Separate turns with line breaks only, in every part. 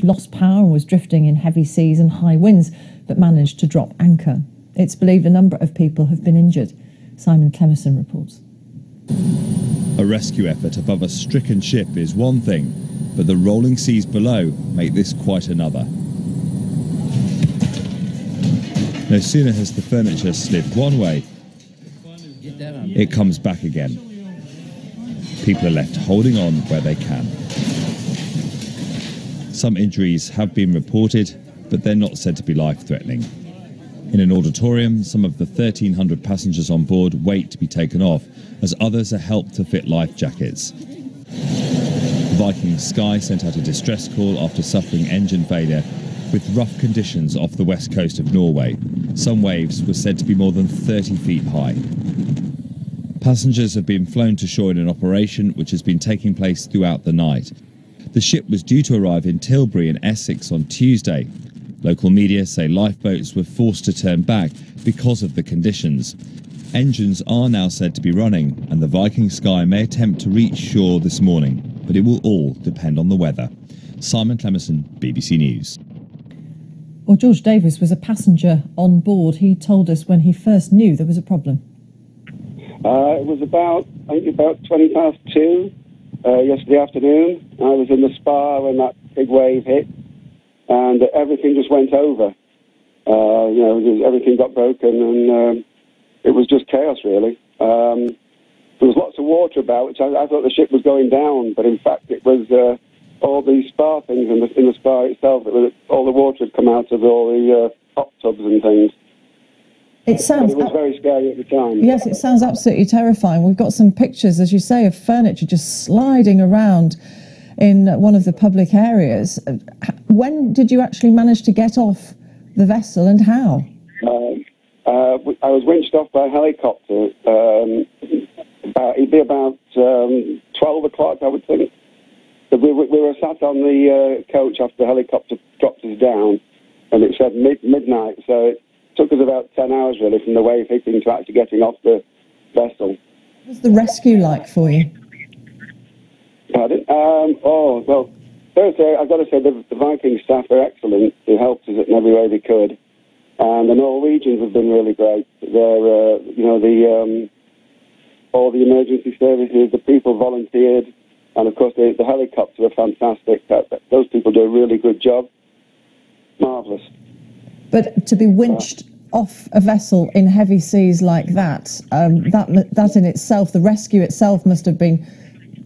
lost power and was drifting in heavy seas and high winds, but managed to drop anchor. It's believed a number of people have been injured. Simon Clemerson reports.
A rescue effort above a stricken ship is one thing, but the rolling seas below make this quite another. No sooner has the furniture slid one way, it comes back again. People are left holding on where they can. Some injuries have been reported, but they're not said to be life-threatening. In an auditorium, some of the 1,300 passengers on board wait to be taken off, as others are helped to fit life jackets. Viking Star sent out a distress call after suffering engine failure with rough conditions off the west coast of Norway. Some waves were said to be more than 30 feet high. Passengers have been flown to shore in an operation which has been taking place throughout the night. The ship was due to arrive in Tilbury in Essex on Tuesday. Local media say lifeboats were forced to turn back because of the conditions. Engines are now said to be running, and the Viking Star may attempt to reach shore this morning, but it will all depend on the weather. Simon Clemerson, BBC News.
Well, George Davis was a passenger on board. He told us when he first knew there was a problem.
It was about 20 past 2 yesterday afternoon. I was in the spa when that big wave hit, and everything just went over. Everything got broken, and it was just chaos, really. There was lots of water about, which I thought the ship was going down, but in fact it was all these spa things in the spa itself. All the water had come out of all the hot tubs and things. It was very scary at the time.
Yes, it sounds absolutely terrifying. We've got some pictures, as you say, of furniture just sliding around in one of the public areas. When did you actually manage to get off the vessel, and how?
I was winched off by a helicopter. It'd be about 12 o'clock, I would think. We were sat on the coach after the helicopter dropped us down, and it said midnight, so it took us about 10 hours, really, from the wave hitting to actually getting off the vessel.
What was the rescue like for you?
Pardon? First, I've got to say the Viking staff are excellent. They helped us in every way they could. And the Norwegians have been really great. They're, all the emergency services, the people volunteered, and of course the helicopter are fantastic. Those people do a really good job. Marvellous. But
to be winched off a vessel in heavy seas like that, that in itself, the rescue itself must have been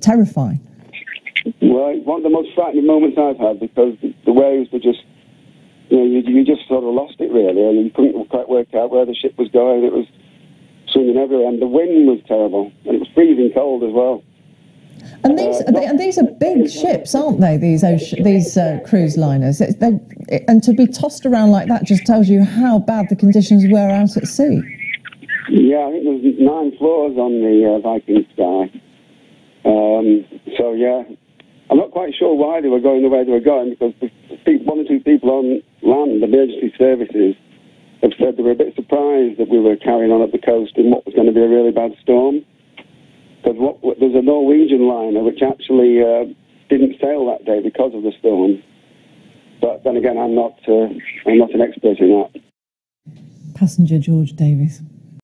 terrifying.
Well, one of the most frightening moments I've had, because the waves were just, you just sort of lost it, really, and you couldn't quite work out where the ship was going. It was swinging everywhere, and the wind was terrible, and it was freezing cold as well.
And these are big ships, aren't they? These cruise liners, and to be tossed around like that just tells you how bad the conditions were out at sea.
Yeah, I think there's 9 floors on the Viking Star. I'm not quite sure why they were going the way they were going, because one or two people on land, emergency services, have said they were a bit surprised that we were carrying on up the coast in what was going to be a really bad storm. Because there's a Norwegian liner which actually didn't sail that day because of the storm. But then again, I'm not an expert in that.
Passenger George Davis.